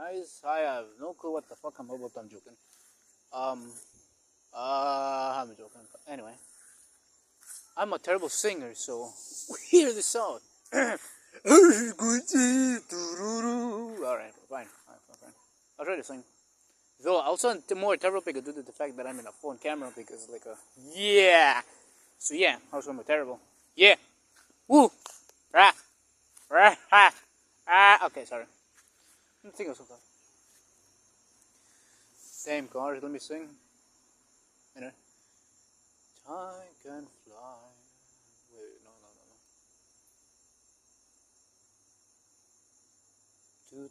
Guys, I have no clue what the fuck I'm about. I'm joking. Um, I'm joking. Anyway, I'm a terrible singer, so hear this out. Alright, fine. I'll try to sing. Though I'll sound more terrible because due to the fact that I'm in a phone camera because like a yeah. So yeah, I'll sound terrible. Yeah. Woo. Rah. Rah. Ha. Ah. Okay, sorry. I'm thinking of something. Same cars. Let me sing. Anyway. Time can fly. Wait, no.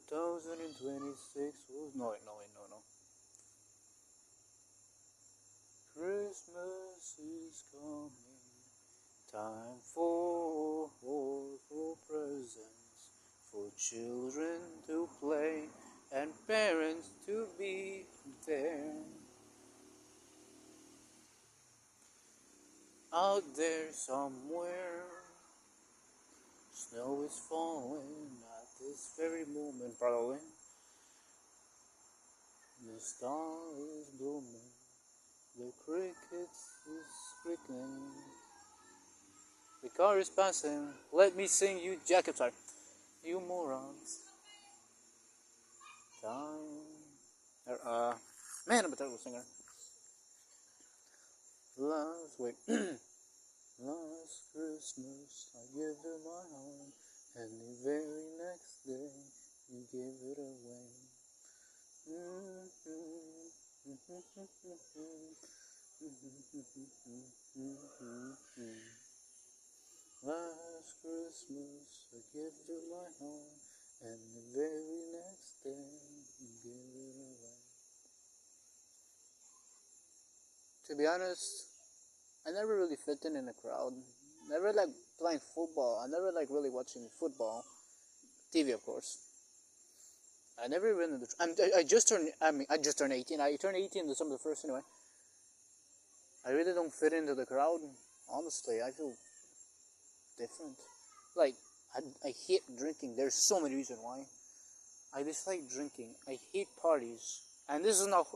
2026 was no. Christmas is coming. Time for presents, for children to play, and parents to be there. Out there somewhere, snow is falling at this very moment, probably. The star is blooming, the crickets is squeaking. The car is passing, let me sing you jacket, sorry. You morons. Time. Man, I'm a terrible singer. Wait. Last Christmas, I gave her my heart, and the very next day, you gave it away. Last Christmas, I gave you my heart, and the very next day, you gave it away. To be honest, I never really fit in a crowd. Never like playing football. I never like really watching football. TV, of course. I never been in the. I just turned. I just turned 18. I turned 18 December 1st. Anyway, I really don't fit into the crowd. Honestly, I feel different. Like I hate drinking. There's so many reasons why. I dislike drinking. I hate parties. And this is not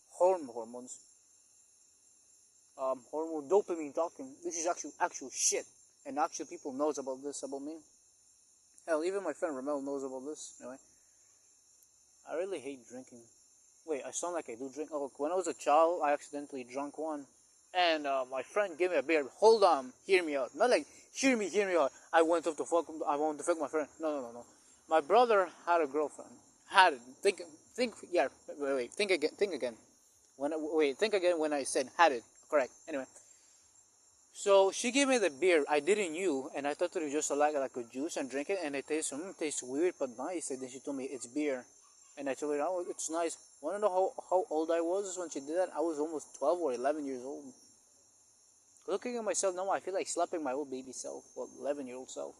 hormones. Hormone dopamine talking. This is actual shit. And actual people knows about this about me. Hell, even my friend Ramel knows about this. Anyway, I really hate drinking. Wait, I sound like I do drink. Oh, when I was a child, I accidentally drank one, and my friend gave me a beer. Hold on, hear me out. Not like hear me out. I went up to fuck. I wanted to fuck my friend. No. My brother had a girlfriend. Had it. Think. Yeah. Wait. Think again. Think again when I said had it. Correct. Anyway. So she gave me the beer. I didn't knew, and I thought it was just like a juice and drink it, and it tastes weird but nice. And then she told me it's beer, and I told her, oh, it's nice. Wanna know how old I was when she did that? I was almost 12 or 11 years old. Looking at myself now, I feel like slapping my old baby self, well, 11-year-old self.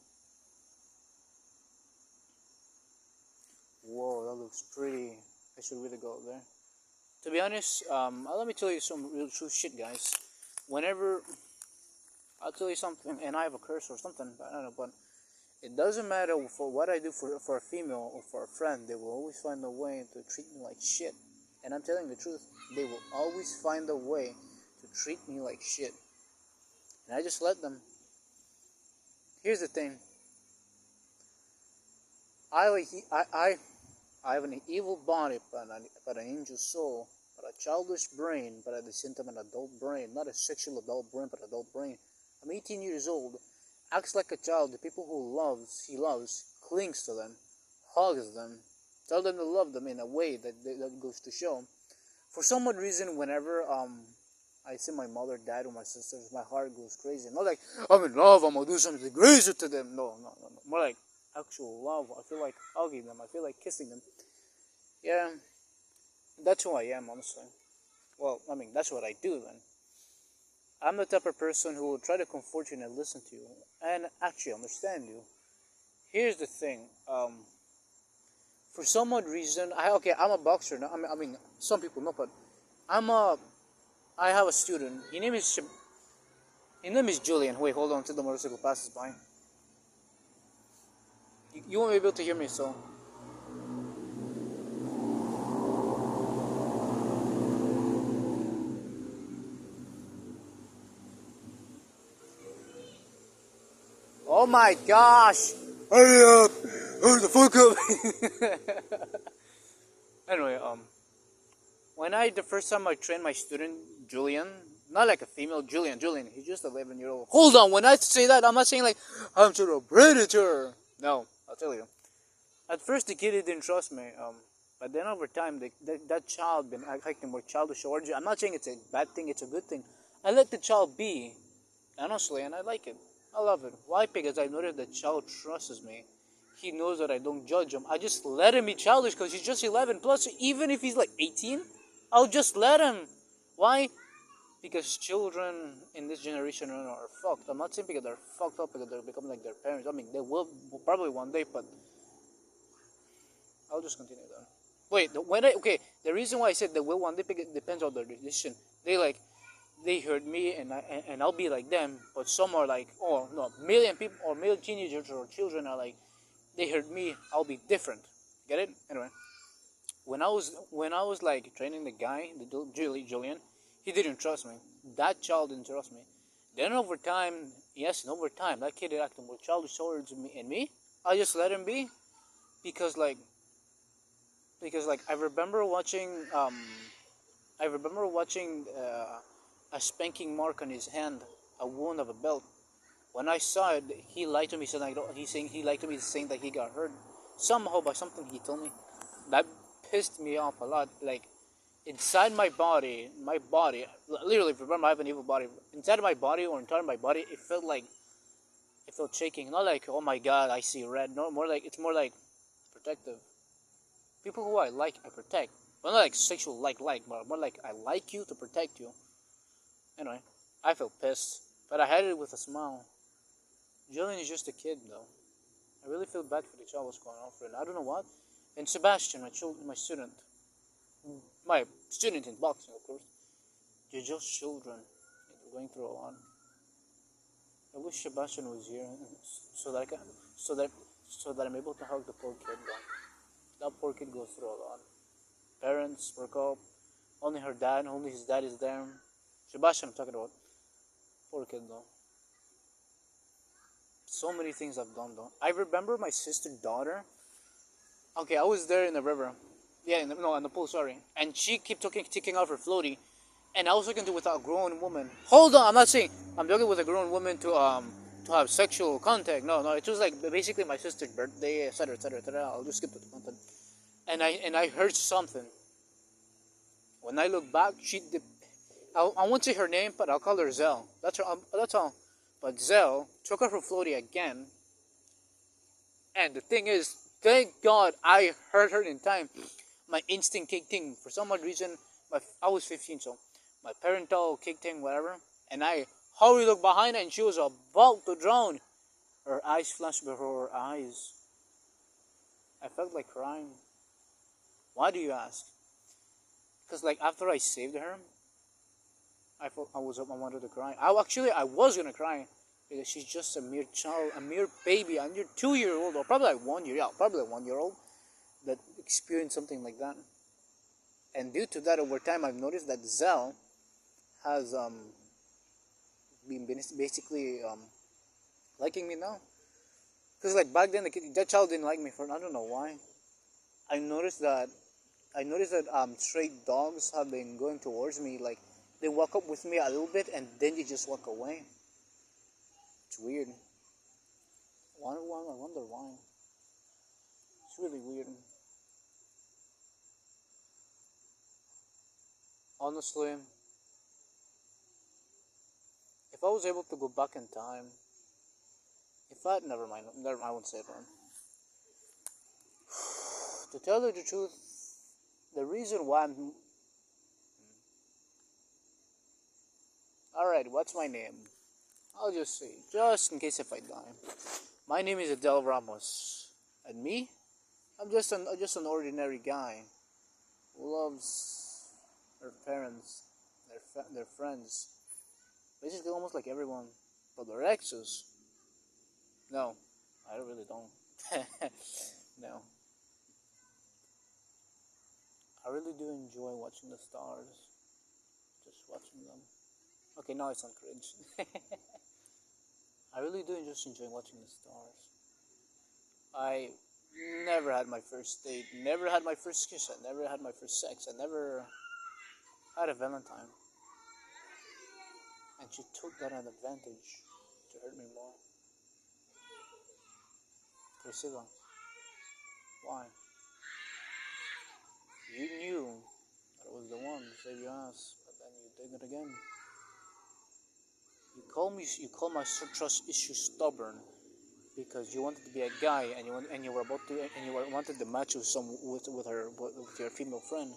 Whoa, that looks pretty. I should really go there. To be honest, let me tell you some real true shit, guys. Whenever I'll tell you something, and I have a curse or something, I don't know, but it doesn't matter for what I do for a female or for a friend, they will always find a way to treat me like shit. And I'm telling the truth, they will always find a way to treat me like shit. And I just let them. Here's the thing. I have an evil body, but an angel soul, but a childish brain, but at the same time an adult brain. Not a sexual adult brain, but adult brain. I'm 18 years old, acts like a child. The people he loves, clings to them, hugs them, tell them to love them in a way that goes to show. For some odd reason, whenever I see my mother, dad, or my sisters, my heart goes crazy. Not like I'm in love, I'm gonna do something crazy to them. No. More like actual love. I feel like hugging them. I feel like kissing them. Yeah, that's who I am, honestly. Well, that's what I do then. I'm the type of person who will try to comfort you and listen to you and actually understand you. Here's the thing. For some odd reason, I'm a boxer. No, some people know, but I'm a. I have a student. His name is Julian. Wait, hold on till the motorcycle passes by. You won't be able to hear me, so. Oh my gosh! Hurry up! Hurry the fuck up! Anyway, the first time I trained my student Julian, not like a female Julian, he's just 11-year-old. Hold on, when I say that, I'm not saying like I'm sort of a predator. No, I'll tell you. At first, the kid didn't trust me. But then over time, that child been acting more childish towards you. I'm not saying it's a bad thing; it's a good thing. I let the child be, honestly, and I like it. I love it. Why? Because I noticed the child trusts me. He knows that I don't judge him. I just let him be childish because he's just 11. Plus, even if he's like 18, I'll just let him. Why? Because children in this generation are fucked. I'm not saying because they're fucked up because they're becoming like their parents. I mean, they will probably one day, but I'll just continue that. Wait, the reason why I said they will one day depends on their decision. They heard me and I'll be like them, but some are like, oh no, million people or million teenagers or children are like, they heard me, I'll be different. Get it? Anyway, when I was like training the guy, Julian, he didn't trust me. That child didn't trust me. Then over time, that kid acted more childish towards me and me. I just let him be because like I remember watching a spanking mark on his hand, a wound of a belt. When I saw it, he lied to me, saying he lied to me, saying that he got hurt somehow by something he told me. That pissed me off a lot. Like inside my body, literally. Remember, I have an evil body. Inside my body or entire my body, it felt shaking. Not like, oh my god, I see red. No, it's more like protective. People who I like, I protect. But not like sexual but more like I like you to protect you. Anyway, I felt pissed, but I had it with a smile. Julian is just a kid, though. I really feel bad for the child what's going on for it. I don't know what. And Sebastian, my student in boxing, of course. They're just children. They're going through a lot. I wish Sebastian was here so that I can, so that I'm able to hug the poor kid. Though. That poor kid goes through a lot. Parents broke up. Only his dad is there. Sebastian, I'm talking about. Poor kid, though. So many things I've done, though. I remember my sister's daughter. Okay, I was there in the river. Yeah, in the pool, sorry. And she kept taking off her floaty. And I was talking with a grown woman. Hold on, I'm not saying I'm talking with a grown woman to have sexual contact. No, it was like basically my sister's birthday, etc., etc., etc. I'll just skip the content. And I heard something. When I look back, I won't say her name, but I'll call her Zell. That's all. But Zell took off her floaty again. And the thing is, thank God I heard her in time. My instinct kicked in. For some odd reason, I was 15, so my parental kicked in, whatever. And I hurried looked behind her, and she was about to drown. Her eyes flashed before her eyes. I felt like crying. Why do you ask? Because like after I saved her, I wanted to cry. I was gonna cry because she's just a mere child, a mere baby, a mere 2-year-old, or probably like 1 year, probably 1 year old that experienced something like that. And due to that, over time, I've noticed that Zell has been basically liking me now. Because like back then, that child didn't like me for I don't know why. I noticed that stray dogs have been going towards me. Like they walk up with me a little bit and then they just walk away. It's weird. I wonder why. It's really weird. Honestly, if I was able to go back in time, never mind, I won't say that. To tell you the truth, the reason why I'm... Alright, what's my name? I'll just say, just in case if I die. My name is Adele Ramos. And me? I'm just an ordinary guy who loves their parents, their friends. Basically almost like everyone. But their exes? No, I really don't. No. I really do enjoy watching the stars. Just watching them. Okay, now it's on cringe. I really do just enjoy watching the stars. I never had my first date, never had my first kiss, I never had my first sex, I never had a Valentine. And she took that as advantage to hurt me more. Priscilla, why? You knew that I was the one to save your ass, but then you did it again. You call my trust issue stubborn because you wanted to be a guy and you were about to and you wanted to match with your female friend.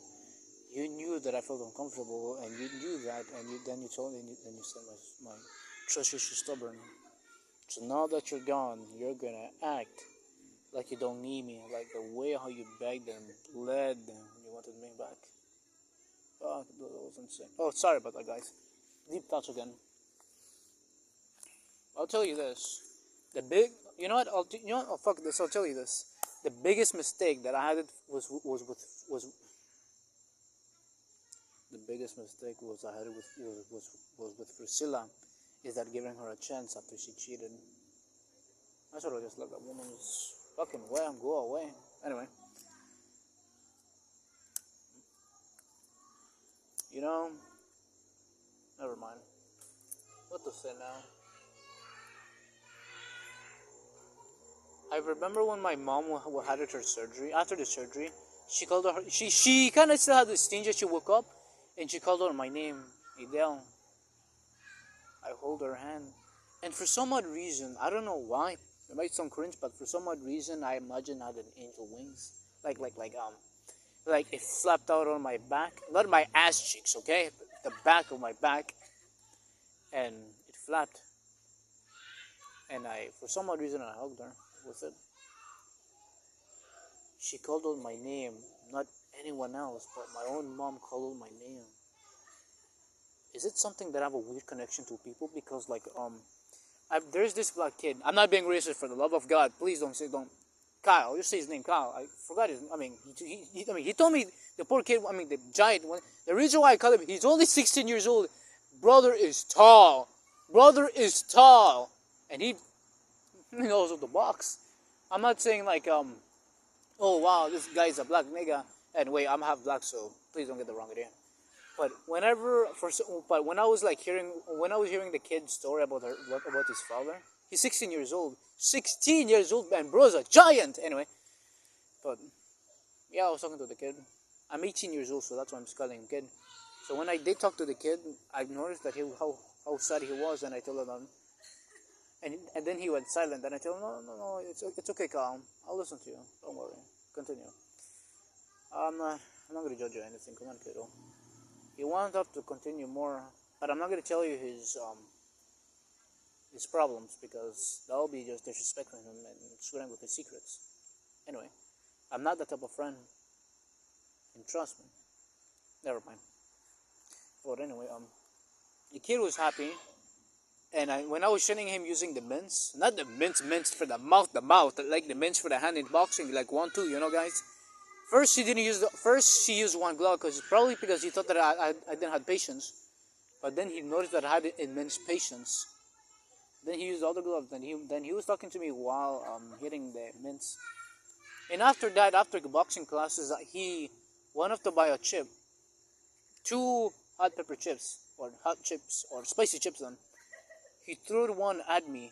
You knew that I felt uncomfortable, and you knew that, and then you told me, and you said my trust issue stubborn. So now that you're gone, you're gonna act like you don't need me, like the way how you begged and bled and you wanted me back. Oh, that was insane. Oh, sorry about that, guys. Deep thoughts again. I'll tell you this. You know what? Oh, fuck this. I'll tell you this. The biggest mistake that I had the biggest mistake was I had it was with Priscilla, is that giving her a chance after she cheated. I sort of just let that woman's fucking way and go away. Anyway, you know, never mind. What to say now? I remember when my mom had her surgery. After the surgery, she called her. She kind of still had the stinge that she woke up, and she called her my name, Adele. I hold her hand, and for some odd reason, I don't know why. It might sound cringe, but for some odd reason, I imagine I had an angel wings, like it flapped out on my back, not my ass cheeks, okay, the back of my back, and it flapped, and for some odd reason, I hugged her with it. She called out my name, not anyone else, but my own mom called out my name. Is it something that I have a weird connection to people? Because there's this black kid. I'm not being racist, for the love of God. Please don't. Kyle, you say his name, Kyle. I forgot his. I mean, he told me the poor kid. I mean, the giant one. The reason why I call him, he's only 16 years old. Brother is tall. And he knows of the box. I'm not saying oh wow, this guy's a black nigga. And wait, I'm half black, so please don't get the wrong idea. But when I was hearing the kid's story about his father, he's 16 years old. 16 years old, man, bro's a giant. Anyway, but yeah, I was talking to the kid. I'm 18 years old, so that's why I'm just calling him kid. So when I did talk to the kid, I noticed that how sad he was, and I told him, and then he went silent, and I told him, no, it's okay, calm. I'll listen to you. Don't worry. Continue. I'm not gonna judge you or anything. Come on, kiddo. He wanted us to continue more, but I'm not gonna tell you his problems, because that will be just disrespecting him and screwing with his secrets. Anyway, I'm not that type of friend, and trust me. Never mind. But anyway, the kid was happy, and when I was showing him using the mints, not the mints for the mouth, like the mints for the hand in boxing, like 1, 2, guys. First, she used one glove, probably because he thought that I didn't have patience. But then he noticed that I had immense patience. Then he used the other glove. Then he was talking to me while hitting the mints. And after that, after the boxing classes, he wanted to buy a chip, 2 hot pepper chips or hot chips or spicy chips. Then he threw one at me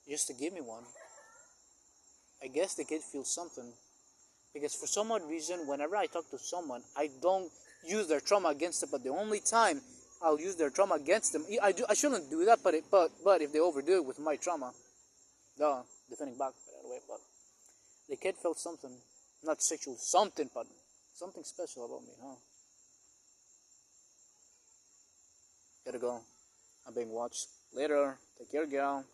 just to give me one. I guess the kid feels something. Because for some odd reason, whenever I talk to someone, I don't use their trauma against them. But the only time I'll use their trauma against them, I shouldn't do that. But if they overdo it with my trauma, defending back, by the way. But the kid felt something, not sexual, something, but something special about me, huh? Gotta go. I'm being watched. Later. Take care, girl.